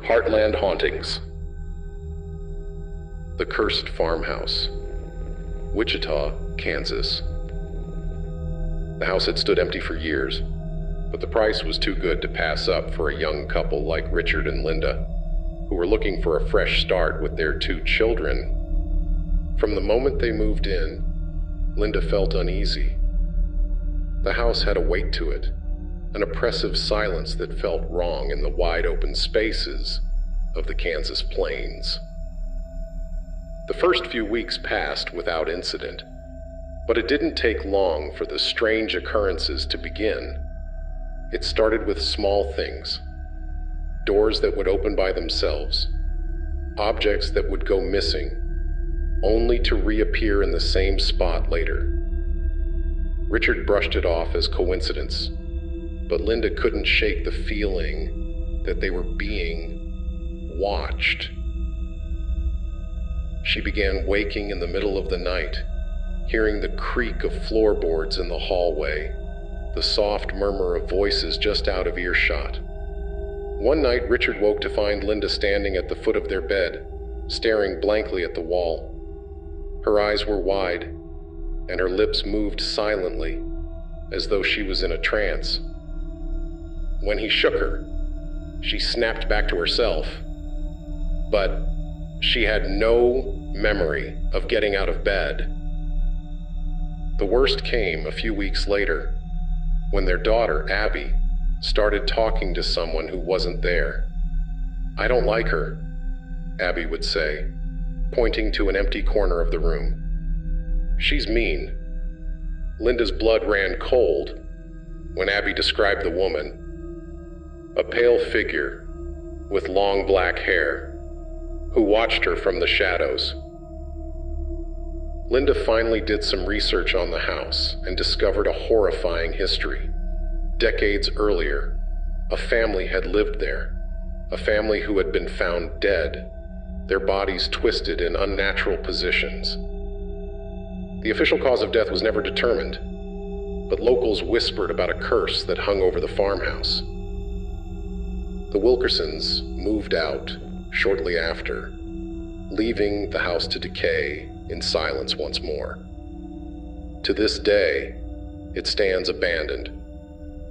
Heartland Hauntings. The Cursed Farmhouse. Wichita, Kansas. The house had stood empty for years, but the price was too good to pass up for a young couple like Richard and Linda, who were looking for a fresh start with their 2 children. From the moment they moved in, Linda felt uneasy. The house had a weight to it, an oppressive silence that felt wrong in the wide-open spaces of the Kansas plains. The first few weeks passed without incident, but it didn't take long for the strange occurrences to begin. It started with small things: doors that would open by themselves, objects that would go missing, only to reappear in the same spot later. Richard brushed it off as coincidence, but Linda couldn't shake the feeling that they were being watched. She began waking in the middle of the night, hearing the creak of floorboards in the hallway, the soft murmur of voices just out of earshot. One night, Richard woke to find Linda standing at the foot of their bed, staring blankly at the wall. Her eyes were wide, and her lips moved silently, as though she was in a trance. When he shook her, she snapped back to herself, but she had no memory of getting out of bed. The worst came a few weeks later, when their daughter, Abby, started talking to someone who wasn't there. "I don't like her," Abby would say, pointing to an empty corner of the room. "She's mean." Linda's blood ran cold when Abby described the woman: a pale figure with long black hair, who watched her from the shadows. Linda finally did some research on the house and discovered a horrifying history. Decades earlier, a family had lived there, a family who had been found dead, their bodies twisted in unnatural positions. The official cause of death was never determined, but locals whispered about a curse that hung over the farmhouse. The Wilkersons moved out shortly after, leaving the house to decay in silence once more. To this day, it stands abandoned,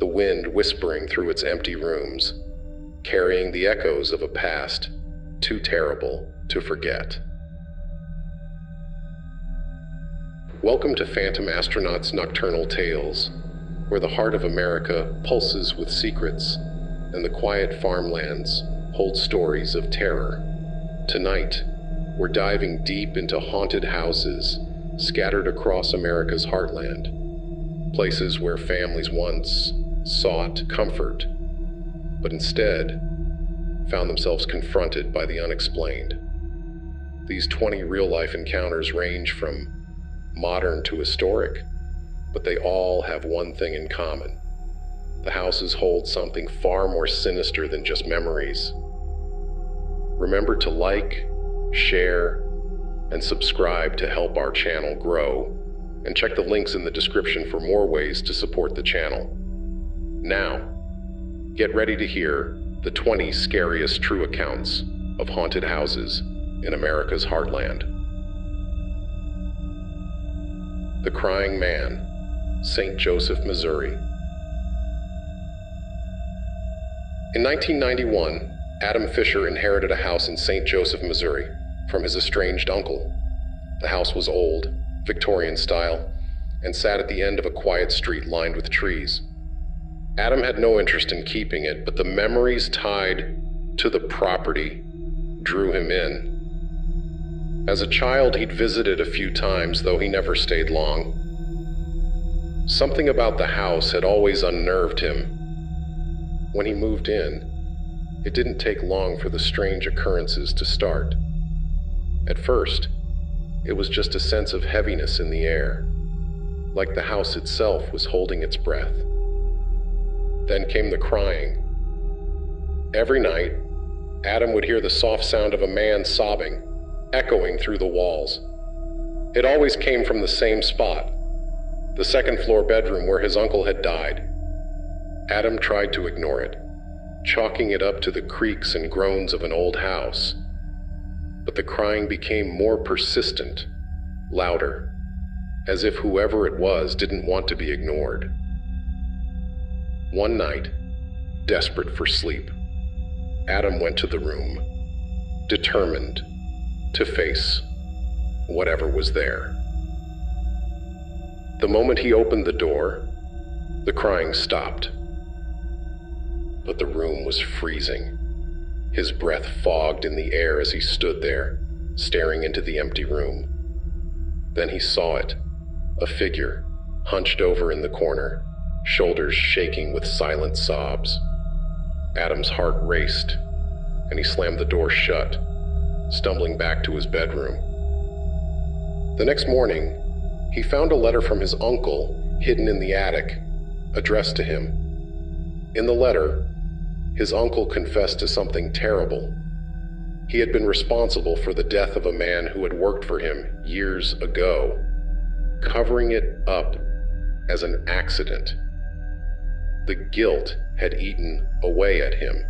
the wind whispering through its empty rooms, carrying the echoes of a past too terrible to forget. Welcome to Phantom Astronaut's Nocturnal Tales, where the heart of America pulses with secrets, and the quiet farmlands hold stories of terror. Tonight, we're diving deep into haunted houses scattered across America's heartland, places where families once sought comfort, but instead found themselves confronted by the unexplained. These 20 real-life encounters range from modern to historic, but they all have one thing in common: the houses hold something far more sinister than just memories. Remember to like, share, and subscribe to help our channel grow, and check the links in the description for more ways to support the channel. Now, get ready to hear the 20 scariest true accounts of haunted houses in America's heartland. The Crying Man, St. Joseph, Missouri. In 1991, Adam Fisher inherited a house in St. Joseph, Missouri, from his estranged uncle. The house was old, Victorian style, and sat at the end of a quiet street lined with trees. Adam had no interest in keeping it, but the memories tied to the property drew him in. As a child, he'd visited a few times, though he never stayed long. Something about the house had always unnerved him. When he moved in, it didn't take long for the strange occurrences to start. At first, it was just a sense of heaviness in the air, like the house itself was holding its breath. Then came the crying. Every night, Adam would hear the soft sound of a man sobbing, echoing through the walls. It always came from the same spot, the second-floor bedroom where his uncle had died. Adam tried to ignore it, chalking it up to the creaks and groans of an old house. But the crying became more persistent, louder, as if whoever it was didn't want to be ignored. One night, desperate for sleep, Adam went to the room, determined to face whatever was there. The moment he opened the door, the crying stopped. But the room was freezing. His breath fogged in the air as he stood there, staring into the empty room. Then he saw it, a figure, hunched over in the corner, shoulders shaking with silent sobs. Adam's heart raced, and he slammed the door shut, stumbling back to his bedroom. The next morning, he found a letter from his uncle hidden in the attic, addressed to him. In the letter, his uncle confessed to something terrible. He had been responsible for the death of a man who had worked for him years ago, covering it up as an accident. The guilt had eaten away at him,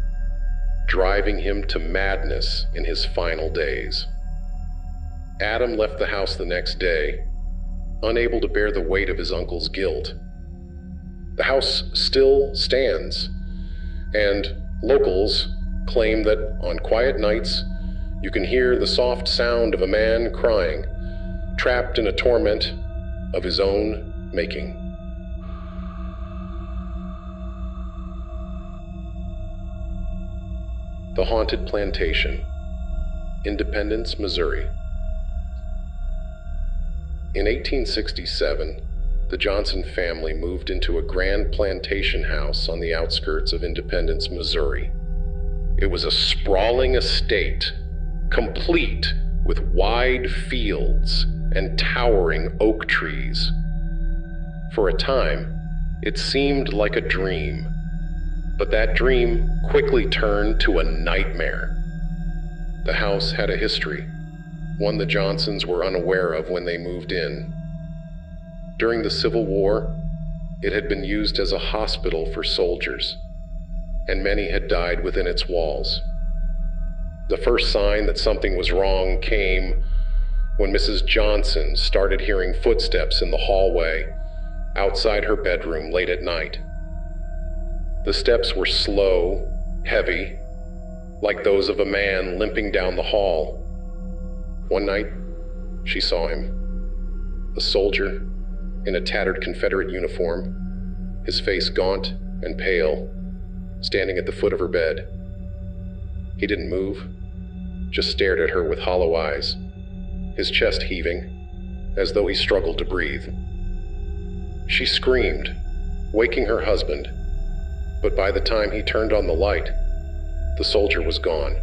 driving him to madness in his final days. Adam left the house the next day, unable to bear the weight of his uncle's guilt. The house still stands, and locals claim that on quiet nights, you can hear the soft sound of a man crying, trapped in a torment of his own making. The Haunted Plantation, Independence, Missouri. In 1867, the Johnson family moved into a grand plantation house on the outskirts of Independence, Missouri. It was a sprawling estate, complete with wide fields and towering oak trees. For a time, it seemed like a dream, but that dream quickly turned to a nightmare. The house had a history, one the Johnsons were unaware of when they moved in. During the Civil War, it had been used as a hospital for soldiers, and many had died within its walls. The first sign that something was wrong came when Mrs. Johnson started hearing footsteps in the hallway outside her bedroom late at night. The steps were slow, heavy, like those of a man limping down the hall. One night, she saw him, a soldier in a tattered Confederate uniform, his face gaunt and pale, standing at the foot of her bed. He didn't move, just stared at her with hollow eyes, his chest heaving, as though he struggled to breathe. She screamed, waking her husband, but by the time he turned on the light, the soldier was gone.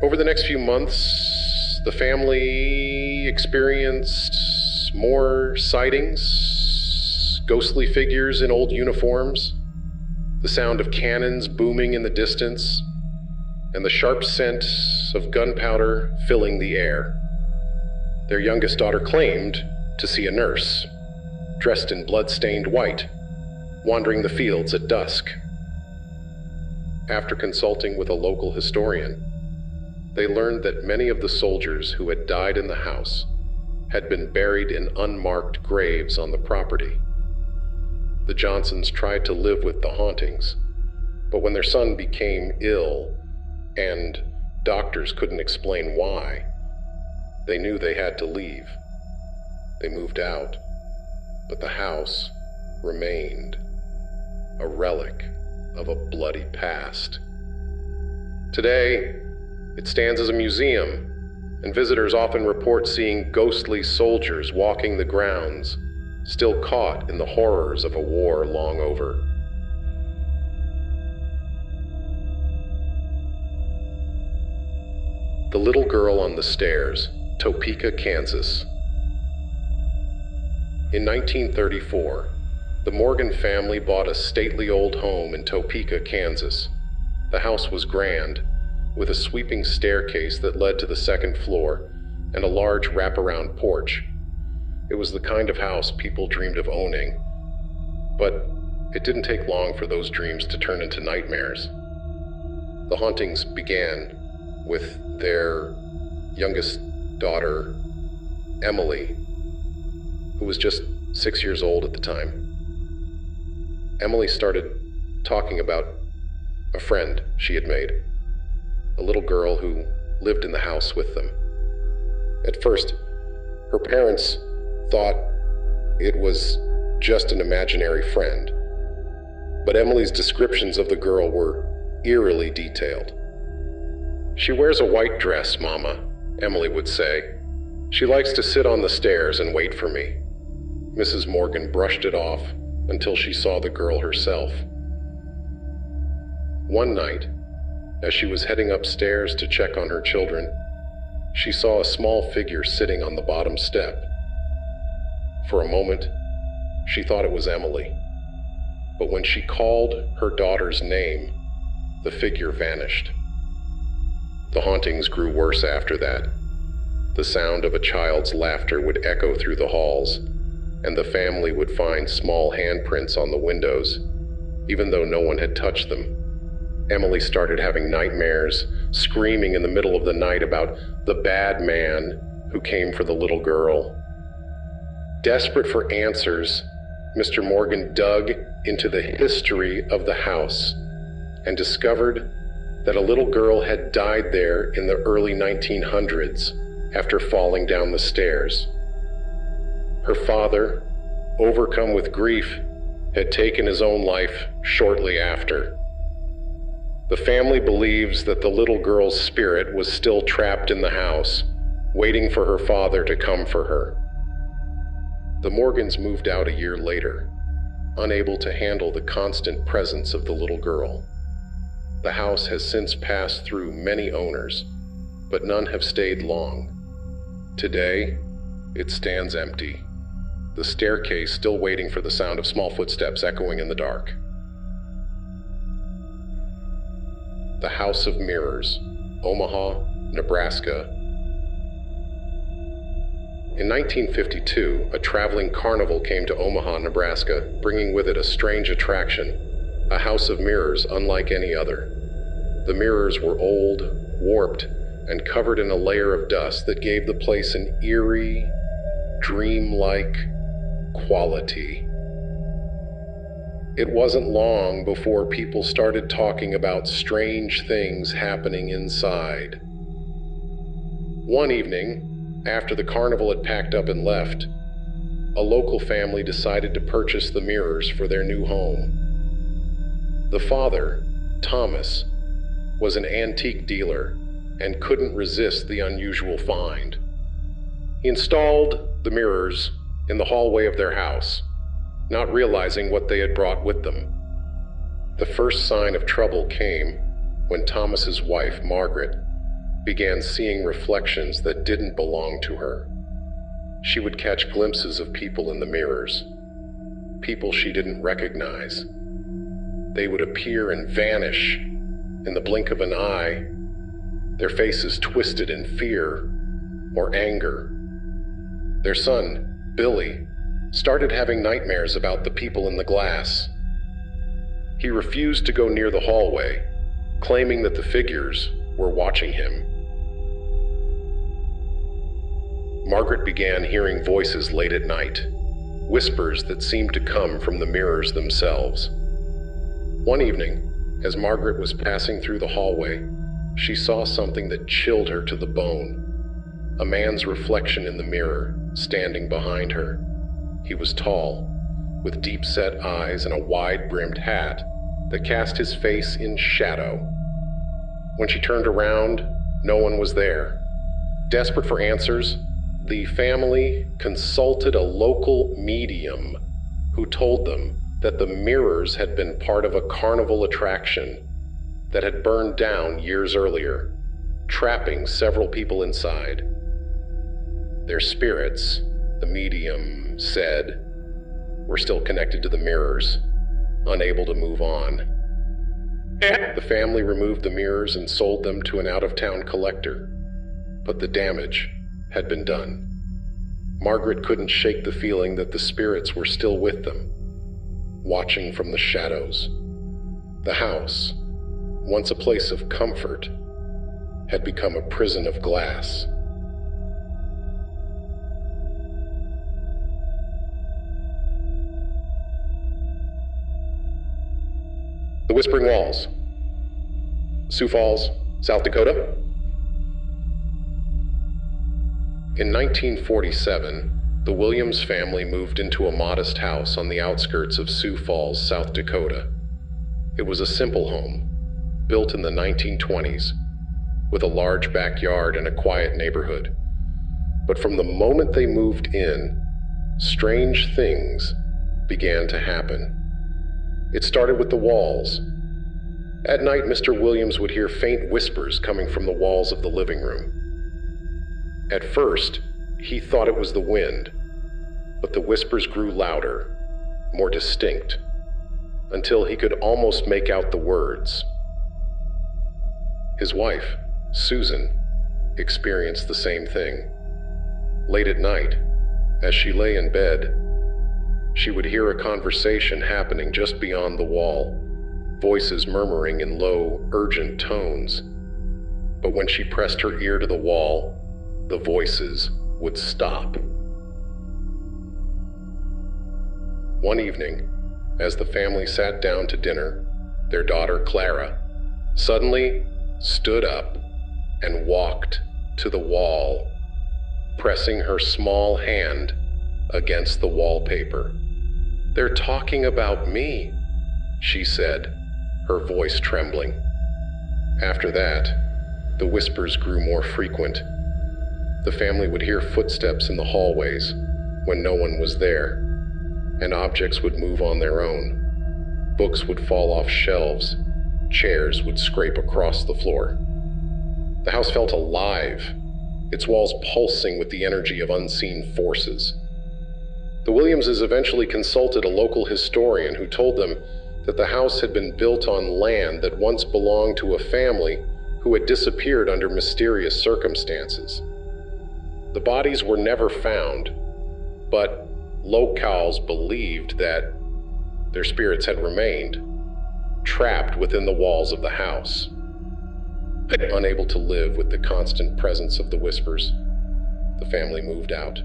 Over the next few months, the family experienced more sightings, ghostly figures in old uniforms, the sound of cannons booming in the distance, and the sharp scent of gunpowder filling the air. Their youngest daughter claimed to see a nurse, dressed in blood-stained white, wandering the fields at dusk. After consulting with a local historian, they learned that many of the soldiers who had died in the house had been buried in unmarked graves on the property. The Johnsons tried to live with the hauntings, but when their son became ill and doctors couldn't explain why, they knew they had to leave. They moved out, but the house remained, a relic of a bloody past. Today, it stands as a museum, and visitors often report seeing ghostly soldiers walking the grounds, still caught in the horrors of a war long over. The Little Girl on the Stairs, Topeka, Kansas. In 1934, the Morgan family bought a stately old home in Topeka, Kansas. The house was grand, with a sweeping staircase that led to the second floor and a large wraparound porch. It was the kind of house people dreamed of owning. But It didn't take long for those dreams to turn into nightmares. The hauntings began with their youngest daughter, Emily, who was just 6 years old at the time. Emily started talking about a friend she had made, a little girl who lived in the house with them. At first, her parents thought it was just an imaginary friend, but Emily's descriptions of the girl were eerily detailed. "She wears a white dress, Mama," Emily would say. "She likes to sit on the stairs and wait for me." Mrs. Morgan brushed it off until she saw the girl herself. One night, as she was heading upstairs to check on her children, she saw a small figure sitting on the bottom step. For a moment, she thought it was Emily, but when she called her daughter's name, the figure vanished. The hauntings grew worse after that. The sound of a child's laughter would echo through the halls, and the family would find small handprints on the windows, even though no one had touched them. Emily started having nightmares, screaming in the middle of the night about the bad man who came for the little girl. Desperate for answers, Mr. Morgan dug into the history of the house and discovered that a little girl had died there in the early 1900s after falling down the stairs. Her father, overcome with grief, had taken his own life shortly after. The family believes that the little girl's spirit was still trapped in the house, waiting for her father to come for her. The Morgans moved out a year later, unable to handle the constant presence of the little girl. The house has since passed through many owners, but none have stayed long. Today, it stands empty, the staircase still waiting for the sound of small footsteps echoing in the dark. The House of Mirrors, Omaha, Nebraska. In 1952, a traveling carnival came to Omaha, Nebraska, bringing with it a strange attraction, a house of mirrors unlike any other. The mirrors were old, warped, and covered in a layer of dust that gave the place an eerie, dreamlike quality. It wasn't long before people started talking about strange things happening inside. One evening, after the carnival had packed up and left, a local family decided to purchase the mirrors for their new home. The father, Thomas, was an antique dealer and couldn't resist the unusual find. He installed the mirrors in the hallway of their house, not realizing what they had brought with them. The first sign of trouble came when Thomas's wife, Margaret, began seeing reflections that didn't belong to her. She would catch glimpses of people in the mirrors, people she didn't recognize. They would appear and vanish in the blink of an eye, their faces twisted in fear or anger. Their son, Billy, started having nightmares about the people in the glass. He refused to go near the hallway, claiming that the figures were watching him. Margaret began hearing voices late at night, whispers that seemed to come from the mirrors themselves. One evening, as Margaret was passing through the hallway, she saw something that chilled her to the bone. A man's reflection in the mirror, standing behind her. He was tall, with deep-set eyes and a wide-brimmed hat that cast his face in shadow. When she turned around, no one was there. Desperate for answers, the family consulted a local medium who told them that the mirrors had been part of a carnival attraction that had burned down years earlier, trapping several people inside. Their spirits, the medium said, were still connected to the mirrors, unable to move on. The family removed the mirrors and sold them to an out-of-town collector, but the damage had been done. Margaret couldn't shake the feeling that the spirits were still with them. watching from the shadows. The house, once a place of comfort, had become a prison of glass. The Whispering Walls, Sioux Falls, South Dakota. In 1947, the Williams family moved into a modest house on the outskirts of Sioux Falls, South Dakota. It was a simple home, built in the 1920s, with a large backyard and a quiet neighborhood. But from the moment they moved in, strange things began to happen. It started with the walls. At night, Mr. Williams would hear faint whispers coming from the walls of the living room. At first, he thought it was the wind, but the whispers grew louder, more distinct, until he could almost make out the words. His wife, Susan, experienced the same thing. Late at night, as she lay in bed, she would hear a conversation happening just beyond the wall, voices murmuring in low, urgent tones. But when she pressed her ear to the wall, the voices would stop. One evening, as the family sat down to dinner, their daughter Clara suddenly stood up and walked to the wall, pressing her small hand against the wallpaper. "They're talking about me," she said, her voice trembling. After that, the whispers grew more frequent. The family would hear footsteps in the hallways when no one was there, and objects would move on their own. Books would fall off shelves, chairs would scrape across the floor. The house felt alive, its walls pulsing with the energy of unseen forces. The Williamses eventually consulted a local historian who told them that the house had been built on land that once belonged to a family who had disappeared under mysterious circumstances. The bodies were never found, but locals believed that their spirits had remained trapped within the walls of the house. Unable to live with the constant presence of the whispers, the family moved out.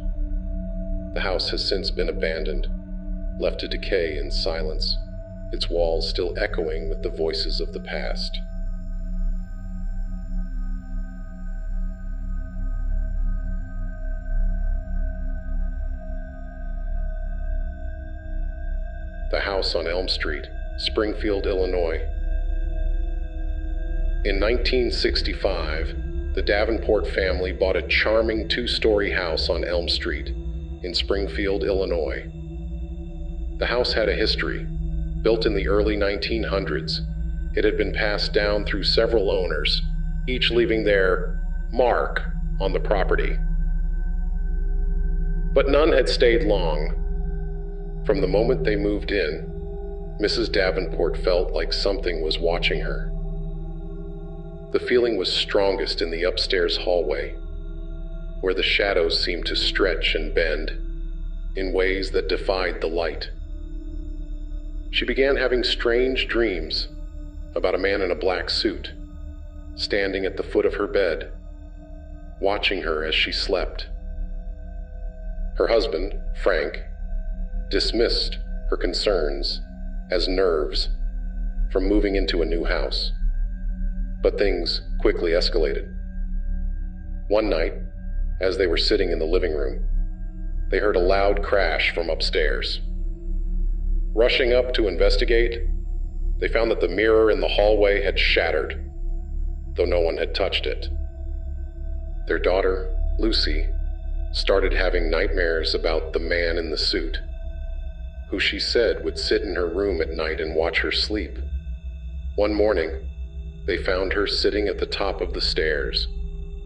The house has since been abandoned, left to decay in silence, its walls still echoing with the voices of the past. The house on Elm Street, Springfield, Illinois. In 1965, the Davenport family bought a charming two-story house on Elm Street in Springfield, Illinois. The house had a history. Built in the early 1900s, it had been passed down through several owners, each leaving their mark on the property. But none had stayed long. From the moment they moved in, Mrs. Davenport felt like something was watching her. The feeling was strongest in the upstairs hallway, where the shadows seemed to stretch and bend in ways that defied the light. She began having strange dreams about a man in a black suit, standing at the foot of her bed, watching her as she slept. Her husband, Frank, dismissed her concerns as nerves from moving into a new house. But things quickly escalated. One night, as they were sitting in the living room, they heard a loud crash from upstairs. Rushing up to investigate, they found that the mirror in the hallway had shattered, though no one had touched it. Their daughter, Lucy, started having nightmares about the man in the suit, who she said would sit in her room at night and watch her sleep. One morning, they found her sitting at the top of the stairs,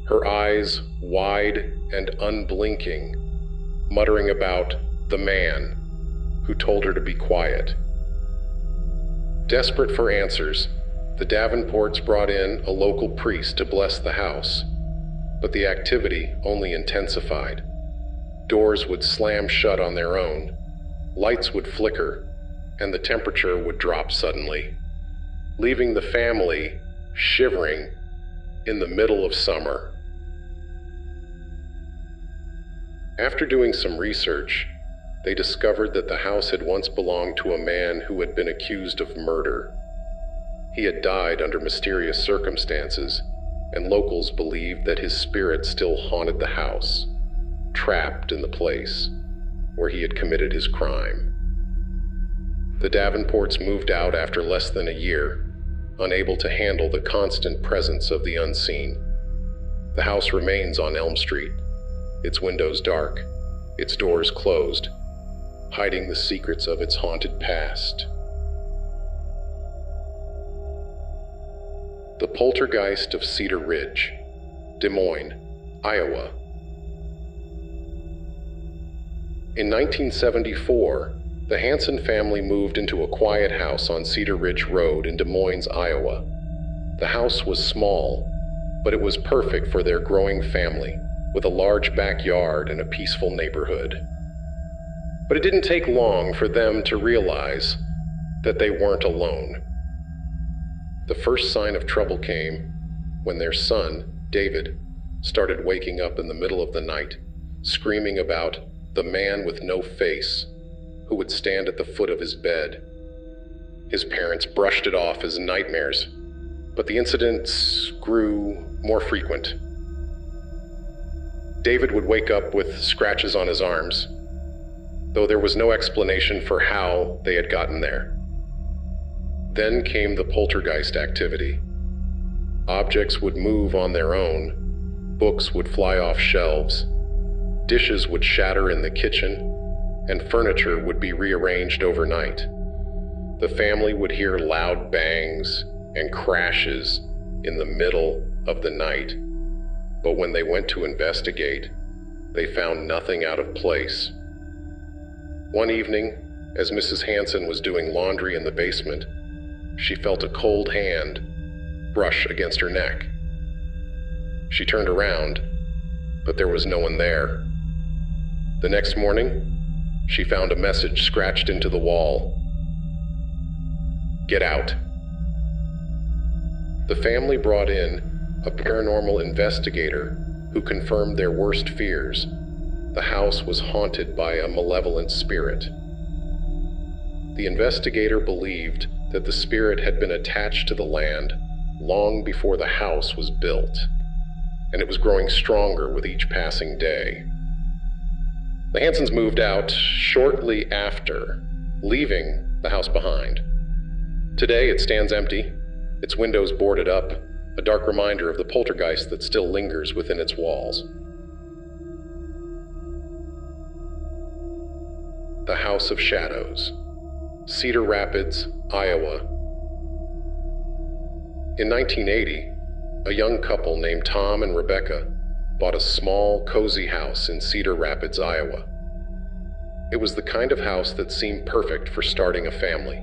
her eyes wide and unblinking, muttering about the man who told her to be quiet. Desperate for answers, the Davenports brought in a local priest to bless the house, but the activity only intensified. Doors would slam shut on their own, lights would flicker, and the temperature would drop suddenly, leaving the family shivering in the middle of summer. After doing some research, they discovered that the house had once belonged to a man who had been accused of murder. He had died under mysterious circumstances, and locals believed that his spirit still haunted the house, trapped in the place where he had committed his crime. The Davenports moved out after less than a year, unable to handle the constant presence of the unseen. The house remains on Elm Street, its windows dark, its doors closed, hiding the secrets of its haunted past. The Poltergeist of Cedar Ridge, Des Moines, Iowa. In 1974, the Hanson family moved into a quiet house on Cedar Ridge Road in Des Moines, Iowa. The house was small, but it was perfect for their growing family, with a large backyard and a peaceful neighborhood. But it didn't take long for them to realize that they weren't alone. The first sign of trouble came when their son, David, started waking up in the middle of the night, screaming about the man with no face who would stand at the foot of his bed. His parents brushed it off as nightmares, but the incidents grew more frequent. David would wake up with scratches on his arms, though there was no explanation for how they had gotten there. Then came the poltergeist activity. Objects would move on their own, books would fly off shelves, dishes would shatter in the kitchen, and furniture would be rearranged overnight. The family would hear loud bangs and crashes in the middle of the night, but when they went to investigate, they found nothing out of place. One evening, as Mrs. Hanson was doing laundry in the basement, she felt a cold hand brush against her neck. She turned around, but there was no one there. The next morning, she found a message scratched into the wall. "Get out." The family brought in a paranormal investigator who confirmed their worst fears. The house was haunted by a malevolent spirit. The investigator believed that the spirit had been attached to the land long before the house was built, and it was growing stronger with each passing day. The Hansons moved out shortly after, leaving the house behind. Today it stands empty, its windows boarded up, a dark reminder of the poltergeist that still lingers within its walls. The House of Shadows, Cedar Rapids, Iowa. In 1980, a young couple named Tom and Rebecca bought a small, cozy house in Cedar Rapids, Iowa. It was the kind of house that seemed perfect for starting a family.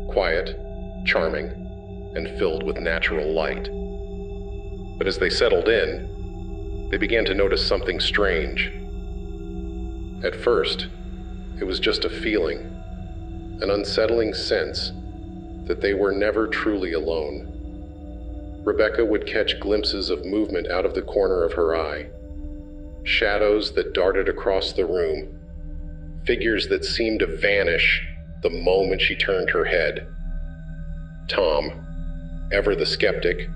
Quiet, charming, and filled with natural light. But as they settled in, they began to notice something strange. At first, it was just a feeling, an unsettling sense that they were never truly alone. Rebecca would catch glimpses of movement out of the corner of her eye, shadows that darted across the room, figures that seemed to vanish the moment she turned her head. Tom, ever the skeptic,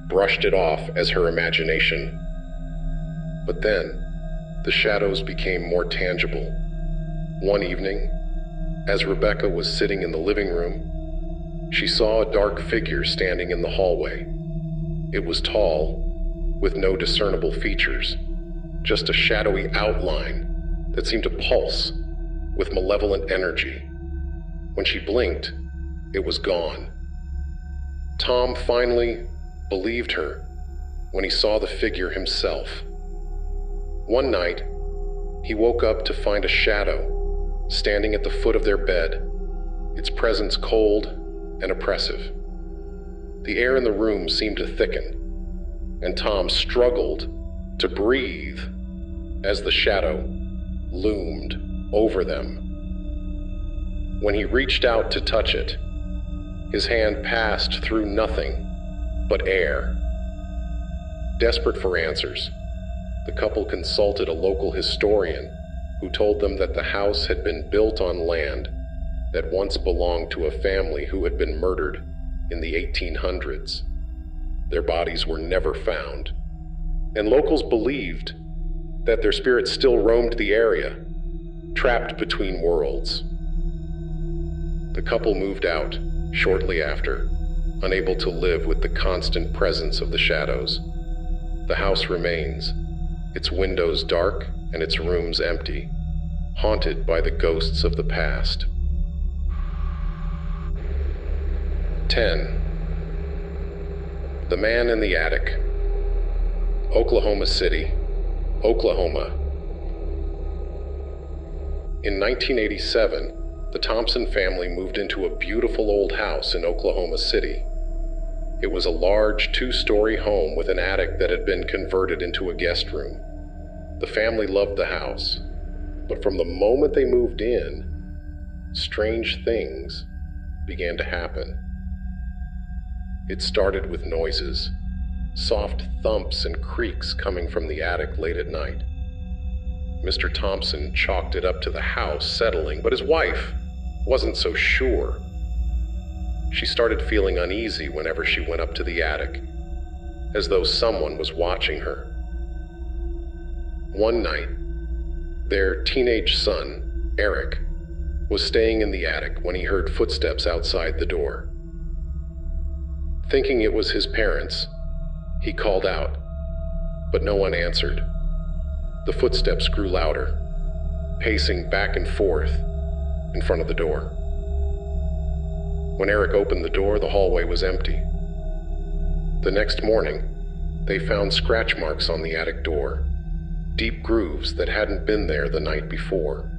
brushed it off as her imagination. But then, the shadows became more tangible. One evening, as Rebecca was sitting in the living room, she saw a dark figure standing in the hallway. It was tall, with no discernible features, just a shadowy outline that seemed to pulse with malevolent energy. When she blinked, it was gone. Tom finally believed her when he saw the figure himself. One night, he woke up to find a shadow standing at the foot of their bed, its presence cold and oppressive. The air in the room seemed to thicken, and Tom struggled to breathe as the shadow loomed over them. When he reached out to touch it, his hand passed through nothing but air. Desperate for answers, the couple consulted a local historian who told them that the house had been built on land that once belonged to a family who had been murdered in the 1800s. Their bodies were never found, and locals believed that their spirits still roamed the area, trapped between worlds. The couple moved out shortly after, unable to live with the constant presence of the shadows. The house remains, its windows dark and its rooms empty, haunted by the ghosts of the past. 10. The Man in the Attic. Oklahoma City, Oklahoma. In 1987, the Thompson family moved into a beautiful old house in Oklahoma City. It was a large 2-story home with an attic that had been converted into a guest room. The family loved the house, but from the moment they moved in, strange things began to happen. It started with noises, soft thumps and creaks coming from the attic late at night. Mr. Thompson chalked it up to the house settling, but his wife wasn't so sure. She started feeling uneasy whenever she went up to the attic, as though someone was watching her. One night, their teenage son, Eric, was staying in the attic when he heard footsteps outside the door. Thinking it was his parents, he called out, but no one answered. The footsteps grew louder, pacing back and forth in front of the door. When Eric opened the door, the hallway was empty. The next morning, they found scratch marks on the attic door, deep grooves that hadn't been there the night before.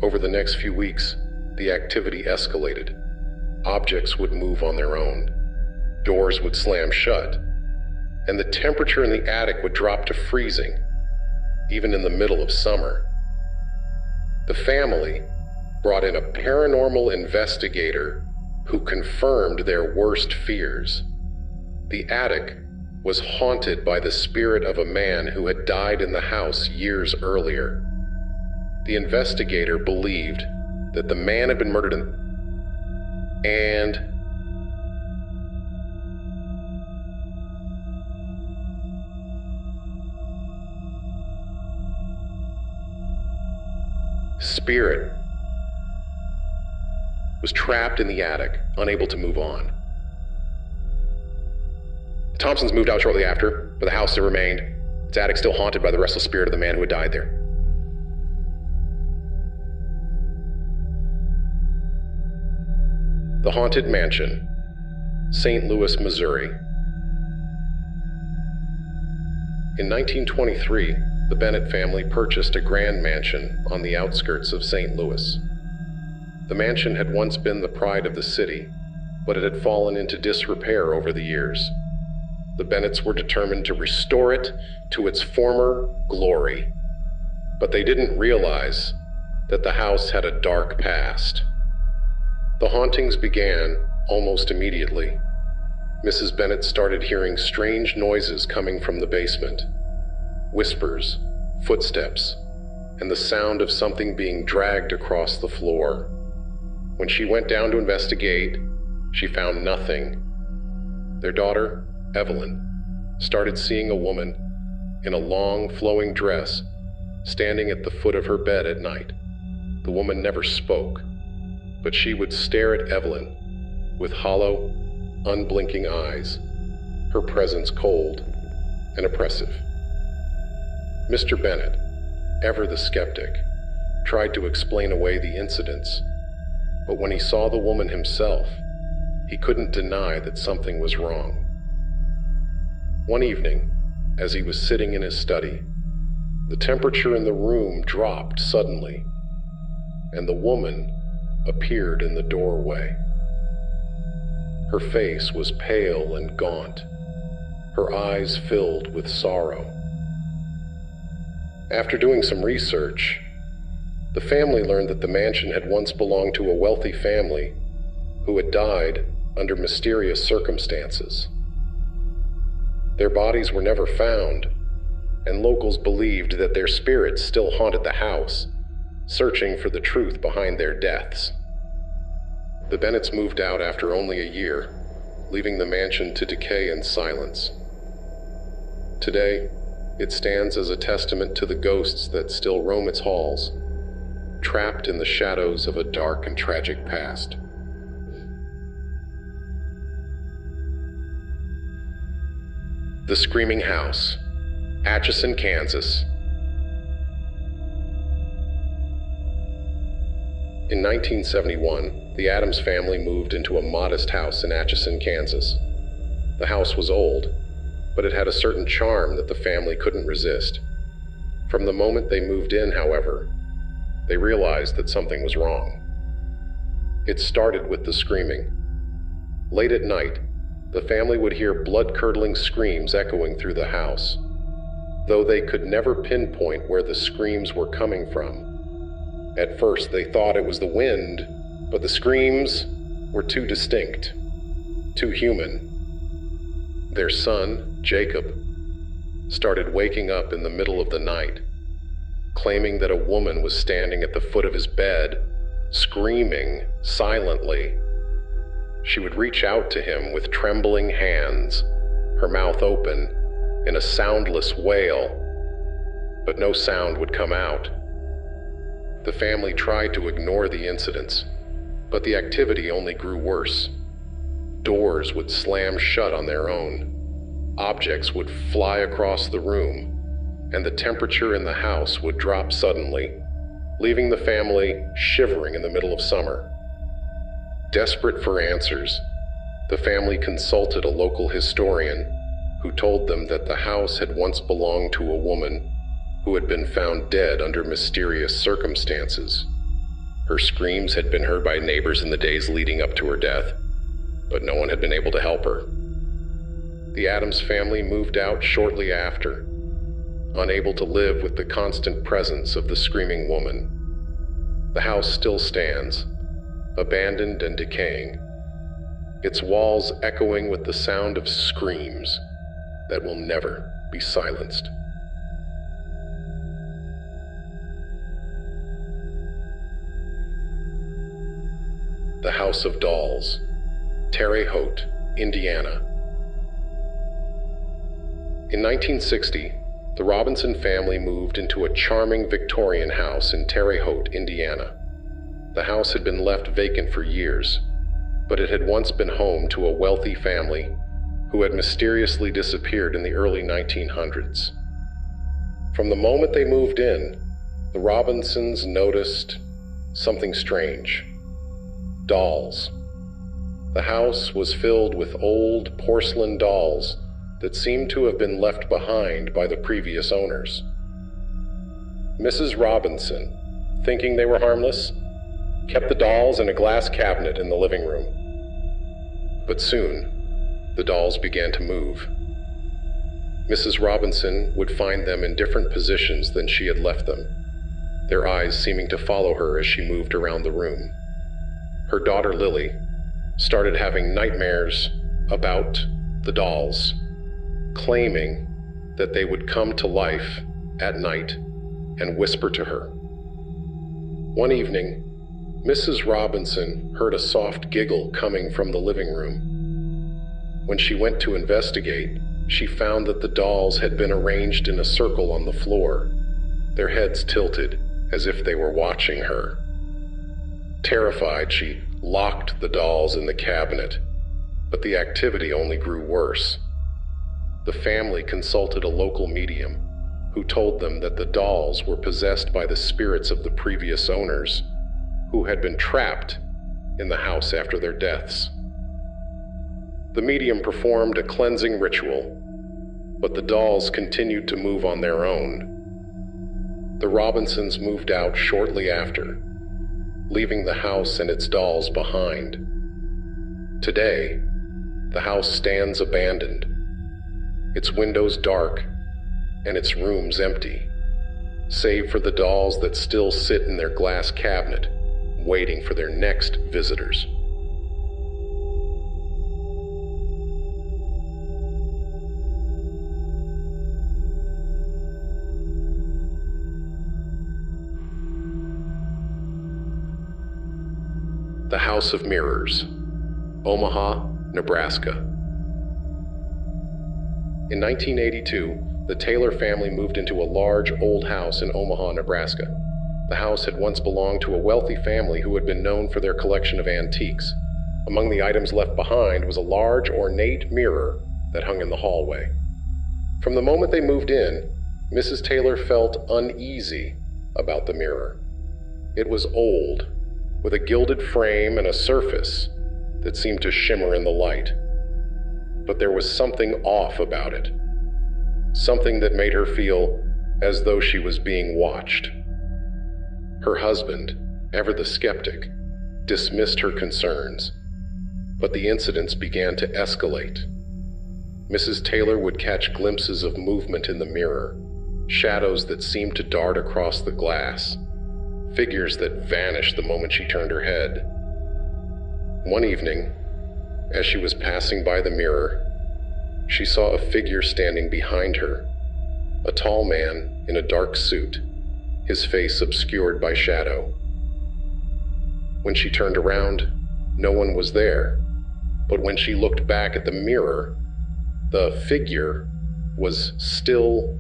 Over the next few weeks, the activity escalated. Objects would move on their own, doors would slam shut, and the temperature in the attic would drop to freezing, even in the middle of summer. The family brought in a paranormal investigator who confirmed their worst fears. The attic was haunted by the spirit of a man who had died in the house years earlier. The investigator believed that the man had been murdered and spirit was trapped in the attic, unable to move on. The Thompsons moved out shortly after, but the house still remained, its attic still haunted by the restless spirit of the man who had died there. The Haunted Mansion, St. Louis, Missouri. In 1923, the Bennett family purchased a grand mansion on the outskirts of St. Louis. The mansion had once been the pride of the city, but it had fallen into disrepair over the years. The Bennetts were determined to restore it to its former glory, but they didn't realize that the house had a dark past. The hauntings began almost immediately. Mrs. Bennett started hearing strange noises coming from the basement. Whispers, footsteps, and the sound of something being dragged across the floor. When she went down to investigate, she found nothing. Their daughter, Evelyn, started seeing a woman in a long, flowing dress standing at the foot of her bed at night. The woman never spoke, but she would stare at Evelyn with hollow, unblinking eyes, her presence cold and oppressive. Mr. Bennett, ever the skeptic, tried to explain away the incidents, but when he saw the woman himself, he couldn't deny that something was wrong. One evening, as he was sitting in his study, the temperature in the room dropped suddenly, and the woman appeared in the doorway. Her face was pale and gaunt, her eyes filled with sorrow. After doing some research, The family learned that the mansion had once belonged to a wealthy family who had died under mysterious circumstances. Their bodies were never found, and locals believed that their spirits still haunted the house, searching for the truth behind their deaths. The Bennetts moved out after only a year, leaving the mansion to decay in silence. Today, it stands as a testament to the ghosts that still roam its halls, trapped in the shadows of a dark and tragic past. The Screaming House, Atchison, Kansas. In 1971, the Addams family moved into a modest house in Atchison, Kansas. The house was old, but it had a certain charm that the family couldn't resist. From the moment they moved in, however, they realized that something was wrong. It started with the screaming. Late at night, the family would hear blood-curdling screams echoing through the house, though they could never pinpoint where the screams were coming from. At first, they thought it was the wind, but the screams were too distinct, too human. Their son, Jacob, started waking up in the middle of the night, claiming that a woman was standing at the foot of his bed, screaming silently. She would reach out to him with trembling hands, her mouth open, in a soundless wail, but no sound would come out. The family tried to ignore the incidents, but the activity only grew worse. Doors would slam shut on their own, objects would fly across the room, and the temperature in the house would drop suddenly, leaving the family shivering in the middle of summer. Desperate for answers, the family consulted a local historian who told them that the house had once belonged to a woman who had been found dead under mysterious circumstances. Her screams had been heard by neighbors in the days leading up to her death, but no one had been able to help her. The Addams family moved out shortly after, unable to live with the constant presence of the screaming woman. The house still stands, abandoned and decaying, its walls echoing with the sound of screams that will never be silenced. The House of Dolls, Terre Haute, Indiana. In 1960, the Robinson family moved into a charming Victorian house in Terre Haute, Indiana. The house had been left vacant for years, but it had once been home to a wealthy family who had mysteriously disappeared in the early 1900s. From the moment they moved in, the Robinsons noticed something strange. Dolls. The house was filled with old porcelain dolls that seemed to have been left behind by the previous owners. Mrs. Robinson, thinking they were harmless, kept the dolls in a glass cabinet in the living room. But soon, the dolls began to move. Mrs. Robinson would find them in different positions than she had left them, their eyes seeming to follow her as she moved around the room. Her daughter Lily started having nightmares about the dolls, claiming that they would come to life at night and whisper to her. One evening, Mrs. Robinson heard a soft giggle coming from the living room. When she went to investigate, she found that the dolls had been arranged in a circle on the floor, their heads tilted as if they were watching her. Terrified, she locked the dolls in the cabinet, but the activity only grew worse. The family consulted a local medium who told them that the dolls were possessed by the spirits of the previous owners, who had been trapped in the house after their deaths. The medium performed a cleansing ritual, but the dolls continued to move on their own. The Robinsons moved out shortly after, leaving the house and its dolls behind. Today, the house stands abandoned, its windows dark and its rooms empty, save for the dolls that still sit in their glass cabinet, waiting for their next visitors. The House of Mirrors, Omaha, Nebraska. In 1982, the Taylor family moved into a large, old house in Omaha, Nebraska. The house had once belonged to a wealthy family who had been known for their collection of antiques. Among the items left behind was a large, ornate mirror that hung in the hallway. From the moment they moved in, Mrs. Taylor felt uneasy about the mirror. It was old, with a gilded frame and a surface that seemed to shimmer in the light. But there was something off about it. Something that made her feel as though she was being watched. Her husband, ever the skeptic, dismissed her concerns, but the incidents began to escalate. Mrs. Taylor would catch glimpses of movement in the mirror, shadows that seemed to dart across the glass, figures that vanished the moment she turned her head. One evening, as she was passing by the mirror, she saw a figure standing behind her, a tall man in a dark suit, his face obscured by shadow. When she turned around, no one was there, but when she looked back at the mirror, the figure was still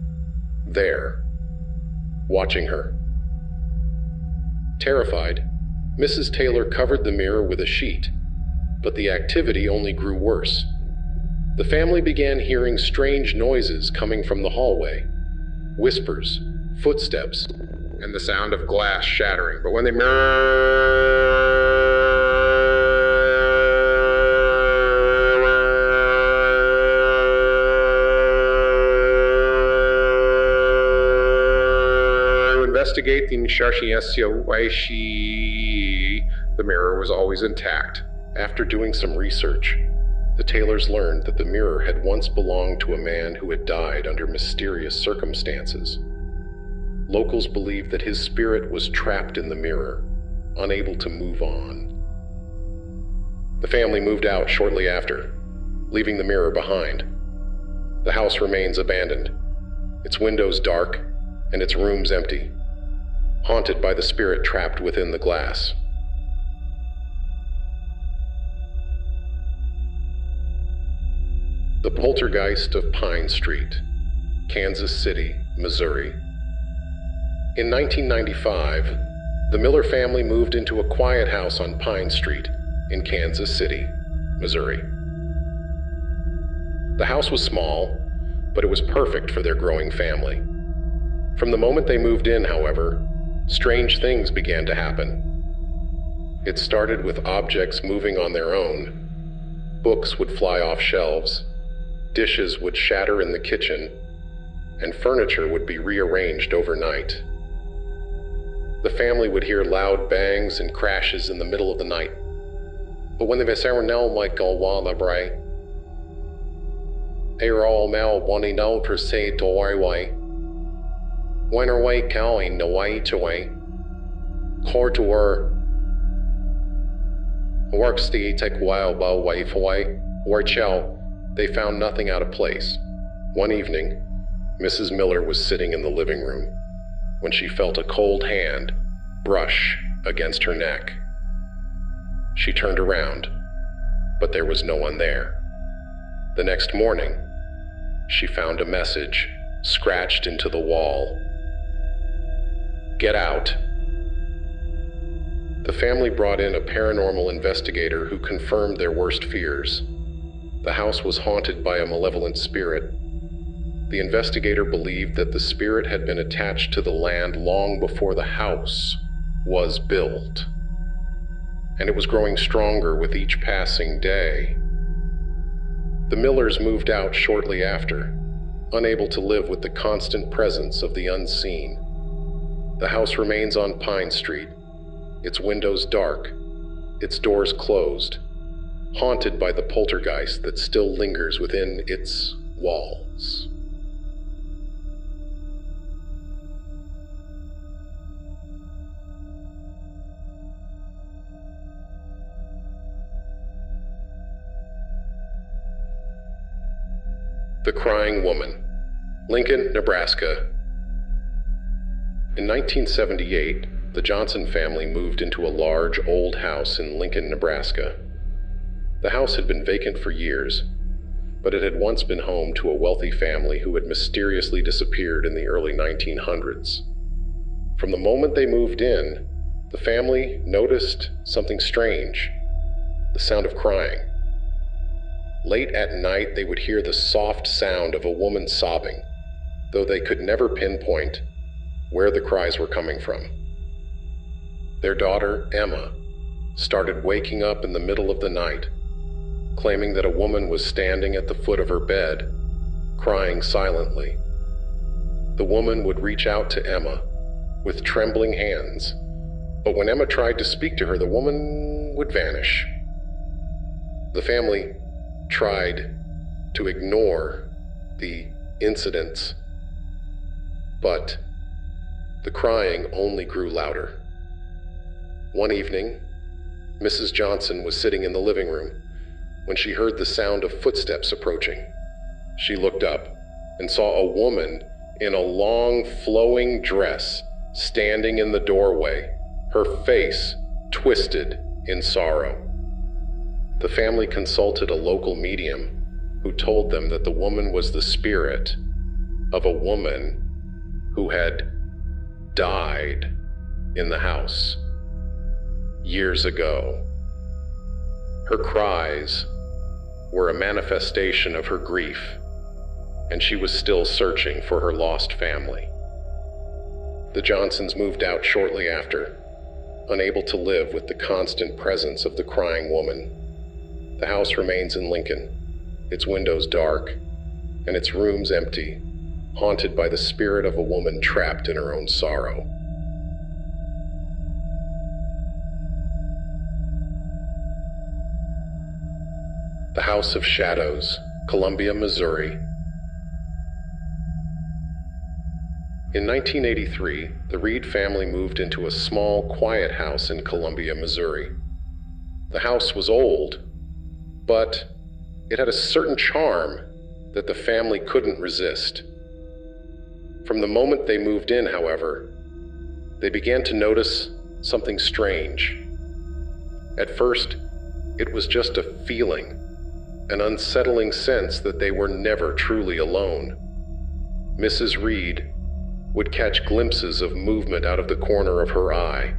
there, watching her. Terrified, Mrs. Taylor covered the mirror with a sheet, but the activity only grew worse. The family began hearing strange noises coming from the hallway, whispers, footsteps, and the sound of glass shattering. But when they investigate the mirror was always intact. After doing some research, the Taylors learned that the mirror had once belonged to a man who had died under mysterious circumstances. Locals believed that his spirit was trapped in the mirror, unable to move on. The family moved out shortly after, leaving the mirror behind. The house remains abandoned, its windows dark and its rooms empty, haunted by the spirit trapped within the glass. The Poltergeist of Pine Street, Kansas City, Missouri. In 1995, the Miller family moved into a quiet house on Pine Street in Kansas City, Missouri. The house was small, but it was perfect for their growing family. From the moment they moved in, however, strange things began to happen. It started with objects moving on their own. Books would fly off shelves, dishes would shatter in the kitchen, and furniture would be rearranged overnight. The family would hear loud bangs and crashes in the middle of the night. But when they were now like a walla bray, all now wanting now per se to way. When are way calling the way to way? Core to her. Works the take while bow way for way, or chow. They found nothing out of place. One evening, Mrs. Miller was sitting in the living room when she felt a cold hand brush against her neck. She turned around, but there was no one there. The next morning, she found a message scratched into the wall. Get out. The family brought in a paranormal investigator who confirmed their worst fears. The house was haunted by a malevolent spirit. The investigator believed that the spirit had been attached to the land long before the house was built, and it was growing stronger with each passing day. The Millers moved out shortly after, unable to live with the constant presence of the unseen. The house remains on Pine Street, its windows dark, its doors closed, haunted by the poltergeist that still lingers within its walls. The Crying Woman, Lincoln, Nebraska. In 1978, the Johnson family moved into a large, old house in Lincoln, Nebraska. The house had been vacant for years, but it had once been home to a wealthy family who had mysteriously disappeared in the early 1900s. From the moment they moved in, the family noticed something strange, the sound of crying. Late at night, they would hear the soft sound of a woman sobbing, though they could never pinpoint where the cries were coming from. Their daughter, Emma, started waking up in the middle of the night, claiming that a woman was standing at the foot of her bed, crying silently. The woman would reach out to Emma with trembling hands, but when Emma tried to speak to her, the woman would vanish. The family tried to ignore the incidents, but the crying only grew louder. One evening, Mrs. Johnson was sitting in the living room when she heard the sound of footsteps approaching. She looked up and saw a woman in a long, flowing dress standing in the doorway, her face twisted in sorrow. The family consulted a local medium who told them that the woman was the spirit of a woman who had died in the house years ago. Her cries were a manifestation of her grief, and she was still searching for her lost family. The Johnsons moved out shortly after, unable to live with the constant presence of the crying woman. The house remains in Lincoln, its windows dark, and its rooms empty, haunted by the spirit of a woman trapped in her own sorrow. The House of Shadows, Columbia, Missouri. In 1983, the Reed family moved into a small, quiet house in Columbia, Missouri. The house was old, but it had a certain charm that the family couldn't resist. From the moment they moved in, however, they began to notice something strange. At first, it was just a feeling, an unsettling sense that they were never truly alone. Mrs. Reed would catch glimpses of movement out of the corner of her eye,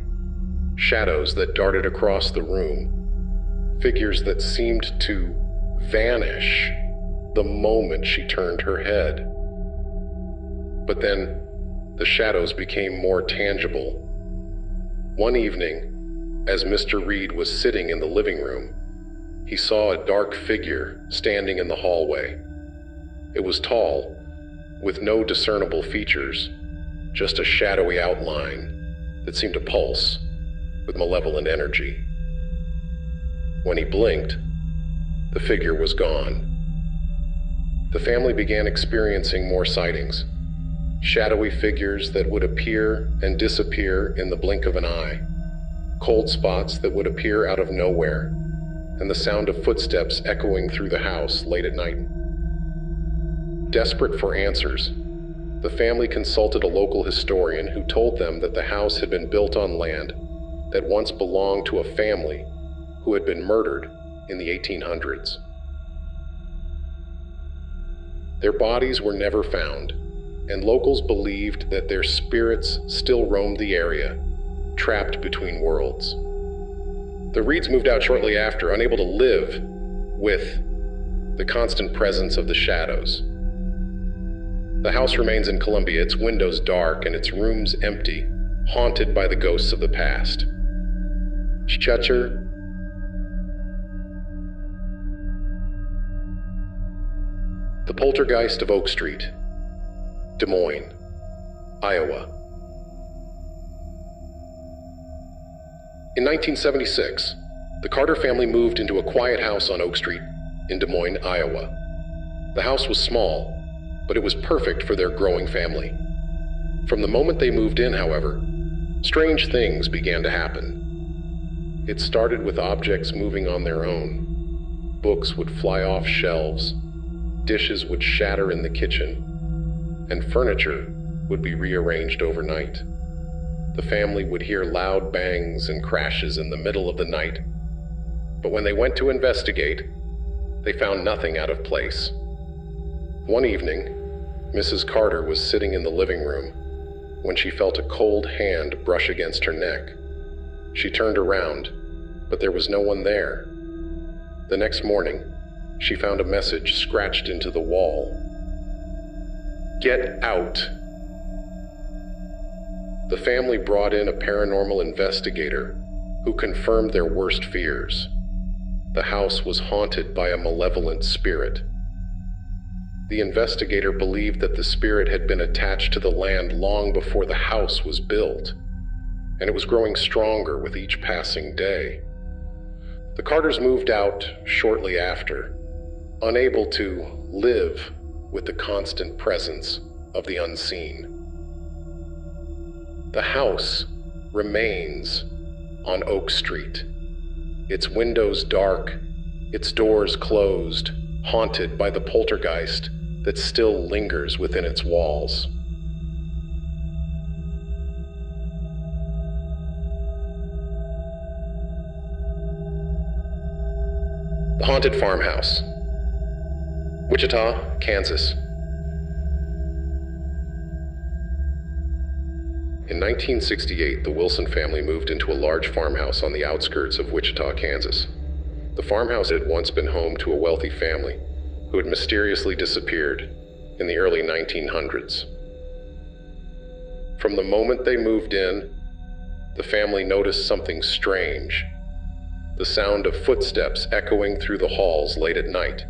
shadows that darted across the room, figures that seemed to vanish the moment she turned her head. But then the shadows became more tangible. One evening, as Mr. Reed was sitting in the living room, he saw a dark figure standing in the hallway. It was tall, with no discernible features, just a shadowy outline that seemed to pulse with malevolent energy. When he blinked, the figure was gone. The family began experiencing more sightings, shadowy figures that would appear and disappear in the blink of an eye, cold spots that would appear out of nowhere, and the sound of footsteps echoing through the house late at night. Desperate for answers, the family consulted a local historian who told them that the house had been built on land that once belonged to a family who had been murdered in the 1800s. Their bodies were never found, and locals believed that their spirits still roamed the area, trapped between worlds. The Reeds moved out shortly after, unable to live with the constant presence of the shadows. The house remains in Columbia, its windows dark and its rooms empty, haunted by the ghosts of the past. Shivers. The Poltergeist of Oak Street, Des Moines, Iowa. In 1976, the Carter family moved into a quiet house on Oak Street in Des Moines, Iowa. The house was small, but it was perfect for their growing family. From the moment they moved in, however, strange things began to happen. It started with objects moving on their own. Books would fly off shelves. dishes would shatter in the kitchen, and furniture would be rearranged overnight. The family would hear loud bangs and crashes in the middle of the night, but when they went to investigate, they found nothing out of place. One evening, Mrs. Carter was sitting in the living room when she felt a cold hand brush against her neck. She turned around, but there was no one there. The next morning, she found a message scratched into the wall. "Get out." The family brought in a paranormal investigator who confirmed their worst fears. The house was haunted by a malevolent spirit. The investigator believed that the spirit had been attached to the land long before the house was built, and it was growing stronger with each passing day. The Carters moved out shortly after, unable to live with the constant presence of the unseen. The house remains on Oak Street, its windows dark, its doors closed, haunted by the poltergeist that still lingers within its walls. The Haunted Farmhouse, Wichita, Kansas. In 1968, the Wilson family moved into a large farmhouse on the outskirts of Wichita, Kansas. The farmhouse had once been home to a wealthy family who had mysteriously disappeared in the early 1900s. From the moment they moved in, the family noticed something strange. The sound of footsteps echoing through the halls late at night,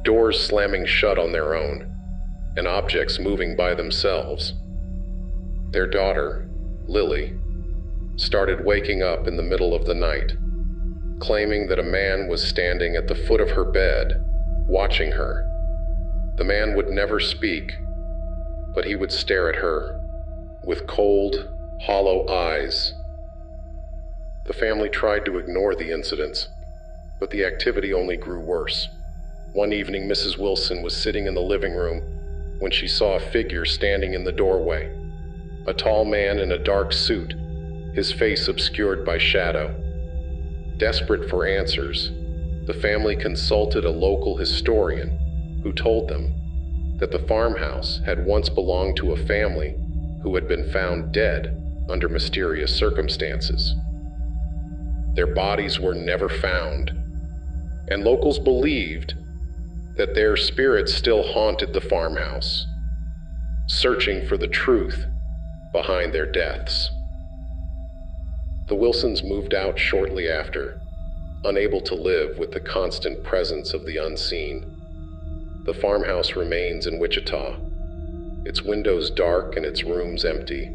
doors slamming shut on their own, and objects moving by themselves. Their daughter, Lily, started waking up in the middle of the night, claiming that a man was standing at the foot of her bed, watching her. The man would never speak, but he would stare at her with cold, hollow eyes. The family tried to ignore the incidents, but the activity only grew worse. One evening, Mrs. Wilson was sitting in the living room when she saw a figure standing in the doorway. A tall man in a dark suit, his face obscured by shadow. Desperate for answers, the family consulted a local historian who told them that the farmhouse had once belonged to a family who had been found dead under mysterious circumstances. Their bodies were never found, and locals believed that their spirits still haunted the farmhouse, searching for the truth behind their deaths. The Wilsons moved out shortly after, unable to live with the constant presence of the unseen. The farmhouse remains in Wichita, its windows dark and its rooms empty,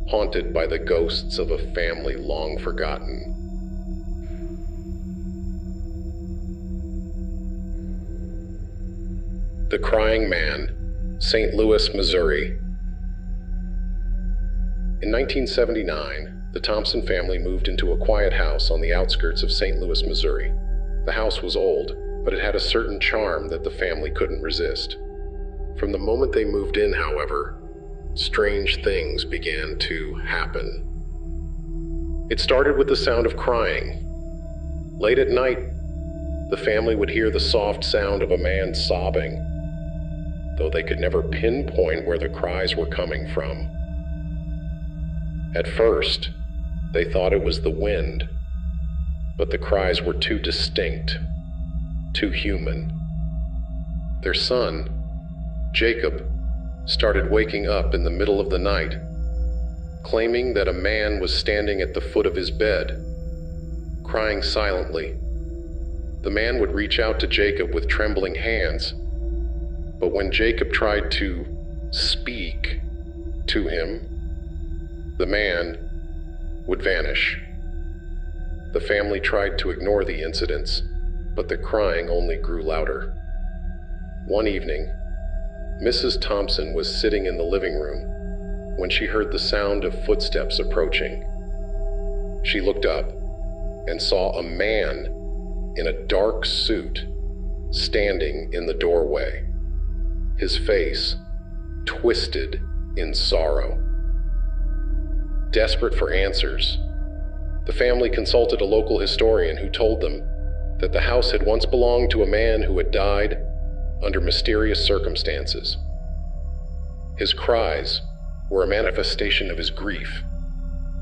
haunted by the ghosts of a family long forgotten. The Crying Man, St. Louis, Missouri. In 1979, the Thompson family moved into a quiet house on the outskirts of St. Louis, Missouri. The house was old, but it had a certain charm that the family couldn't resist. From the moment they moved in, however, strange things began to happen. It started with the sound of crying. Late at night, the family would hear the soft sound of a man sobbing, though they could never pinpoint where the cries were coming from. At first, they thought it was the wind, but the cries were too distinct, too human. Their son, Jacob, started waking up in the middle of the night, claiming that a man was standing at the foot of his bed, crying silently. The man would reach out to Jacob with trembling hands, but when Jacob tried to speak to him, the man would vanish. The family tried to ignore the incidents, but the crying only grew louder. One evening, Mrs. Thompson was sitting in the living room when she heard the sound of footsteps approaching. She looked up and saw a man in a dark suit standing in the doorway, his face twisted in sorrow. Desperate for answers, the family consulted a local historian who told them that the house had once belonged to a man who had died under mysterious circumstances. His cries were a manifestation of his grief,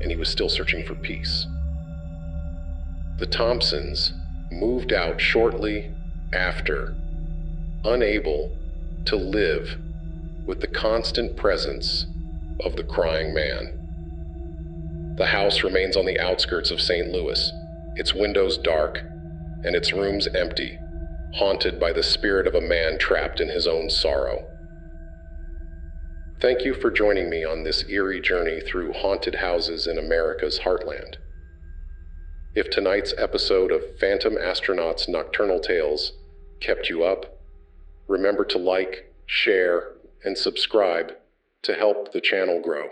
and he was still searching for peace. The Thompsons moved out shortly after, unable to live with the constant presence of the crying man. The house remains on the outskirts of St. Louis, its windows dark and its rooms empty, haunted by the spirit of a man trapped in his own sorrow. Thank you for joining me on this eerie journey through haunted houses in America's Heartland. If tonight's episode of Phantom Astronaut's Nocturnal Tales kept you up, remember to like, share, and subscribe to help the channel grow.